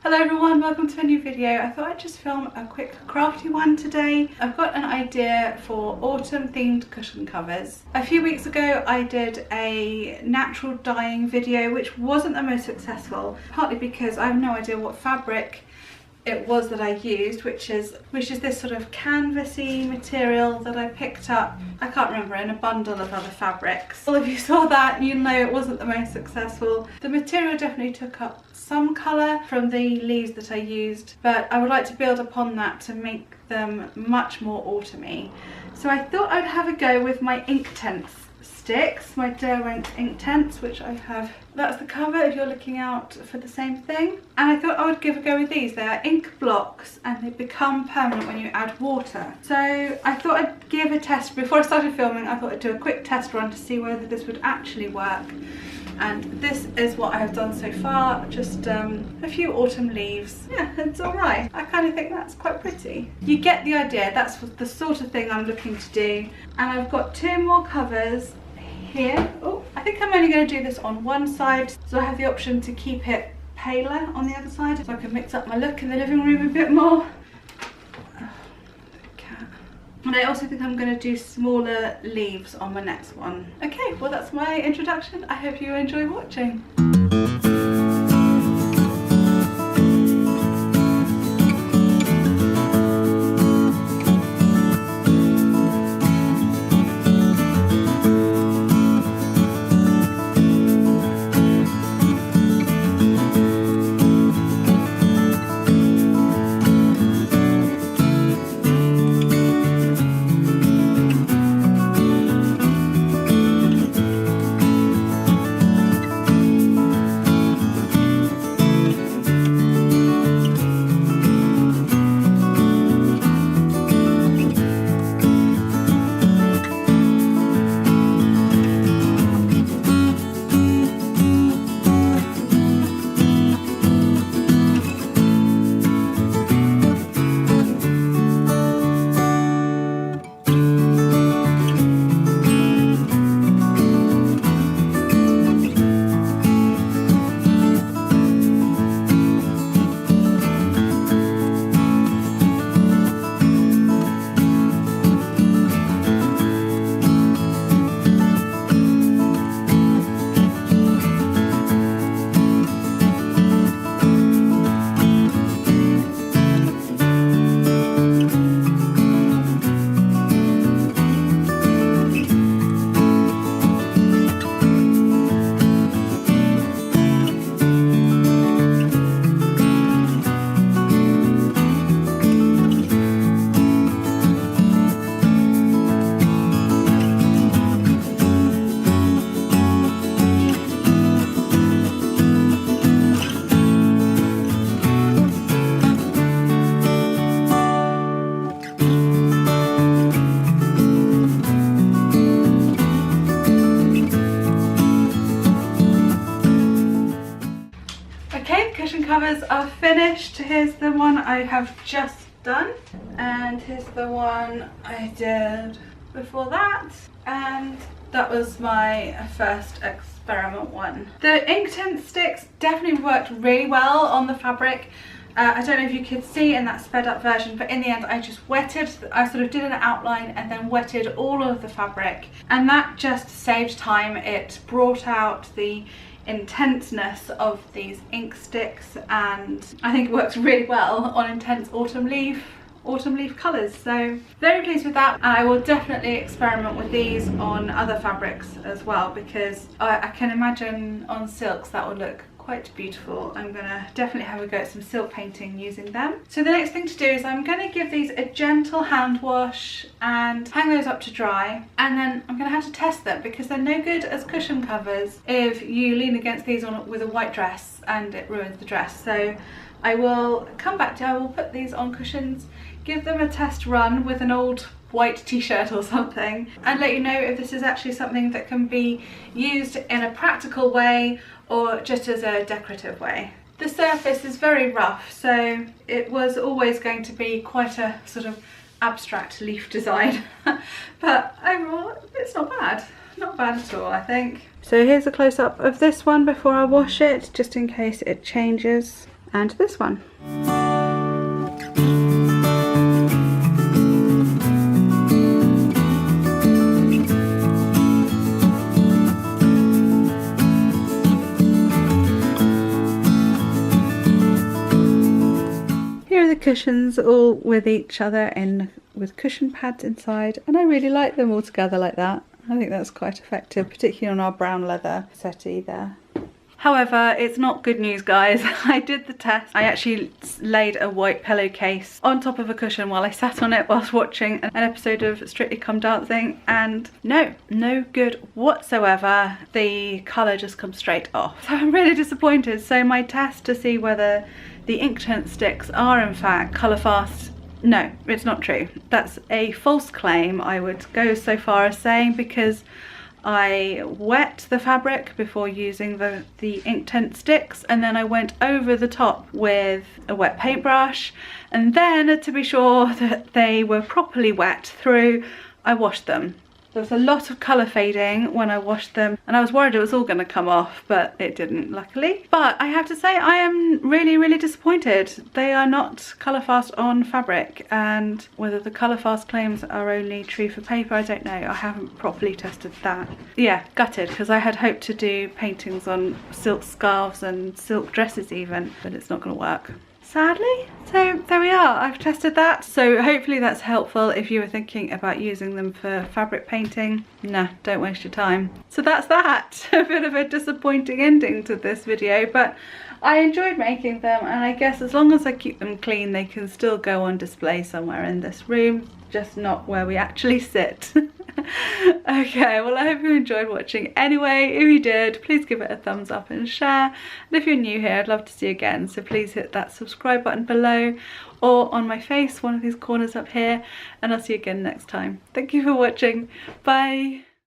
Hello everyone, welcome to a new video. I thought I'd just film a quick crafty one today. I've got an idea for autumn themed cushion covers. A few weeks ago I did a natural dyeing video which wasn't the most successful, partly because I have no idea what fabric it was that I used, which is this sort of canvasy material that I picked up, I can't remember, in a bundle of other fabrics. Well, if you saw that, you know it wasn't the most successful. The material definitely took up some colour from the leaves that I used, but I would like to build upon that to make them much more autumny. So I thought I'd have a go with my Inktense sticks, my Derwent Inktense, which I have. That's the cover if you're looking out for the same thing. And I thought I would give a go with these. They are ink blocks and they become permanent when you add water. So I thought I'd give a test. Before I started filming, I thought I'd do a quick test run to see whether this would actually work. And this is what I have done so far, just a few autumn leaves. Yeah, it's alright. I kind of think that's quite pretty. You get the idea, that's the sort of thing I'm looking to do. And I've got two more covers here. Oh, I think I'm only going to do this on one side, so I have the option to keep it paler on the other side, so I can mix up my look in the living room a bit more. And I also think I'm going to do smaller leaves on my next one. Okay, well that's my introduction. I hope you enjoy watching. Covers are finished. Here's the one I have just done, and here's the one I did before that, and that was my first experiment one. The Inktense sticks definitely worked really well on the fabric. I don't know if you could see in that sped up version, but in the end I just wetted, I sort of did an outline and then wetted all of the fabric, and that just saved time. It brought out the intenseness of these ink sticks, and I think it works really well on intense autumn leaf colours, so very pleased with that. And I will definitely experiment with these on other fabrics as well, because I can imagine on silks that will look quite beautiful. I'm gonna definitely have a go at some silk painting using them. So the next thing to do is I'm gonna give these a gentle hand wash and hang those up to dry, and then I'm gonna have to test them because they're no good as cushion covers if you lean against these on with a white dress and it ruins the dress. So I will come back to, I will put these on cushions, give them a test run with an old white t-shirt or something, and let you know if this is actually something that can be used in a practical way or just as a decorative way. The surface is very rough, so it was always going to be quite a sort of abstract leaf design, but overall it's not bad. Not bad at all, I think. So here's a close-up of this one before I wash it, just in case it changes. and this one. Here are the cushions all with each other with cushion pads inside, and I really like them all together like that. I think that's quite effective, particularly on our brown leather settee there. However, it's not good news, guys. I did the test. I actually laid a white pillowcase on top of a cushion while I sat on it whilst watching an episode of Strictly Come Dancing, and no good whatsoever. The colour just comes straight off. So I'm really disappointed. So my test to see whether the Inktense sticks are in fact colour fast, no, it's not true. That's a false claim, I would go so far as saying, because I wet the fabric before using the Inktense sticks, and then I went over the top with a wet paintbrush, and then to be sure that they were properly wet through, I washed them. There was a lot of colour fading when I washed them, and I was worried it was all going to come off, but it didn't, luckily. But I have to say, I am really disappointed. They are not colour fast on fabric, and whether the colour fast claims are only true for paper, I don't know. I haven't properly tested that. Yeah, gutted, because I had hoped to do paintings on silk scarves and silk dresses even, but it's not going to work, sadly. So there we are, I've tested that. So hopefully that's helpful if you were thinking about using them for fabric painting. Nah, don't waste your time. So that's that. A bit of a disappointing ending to this video, but I enjoyed making them, and I guess as long as I keep them clean, they can still go on display somewhere in this room, just not where we actually sit. Okay, well, I hope you enjoyed watching anyway. If you did, please give it a thumbs up and share, and if you're new here, I'd love to see you again, so please hit that subscribe button below or on my face, one of these corners up here, and I'll see you again next time. Thank you for watching. Bye.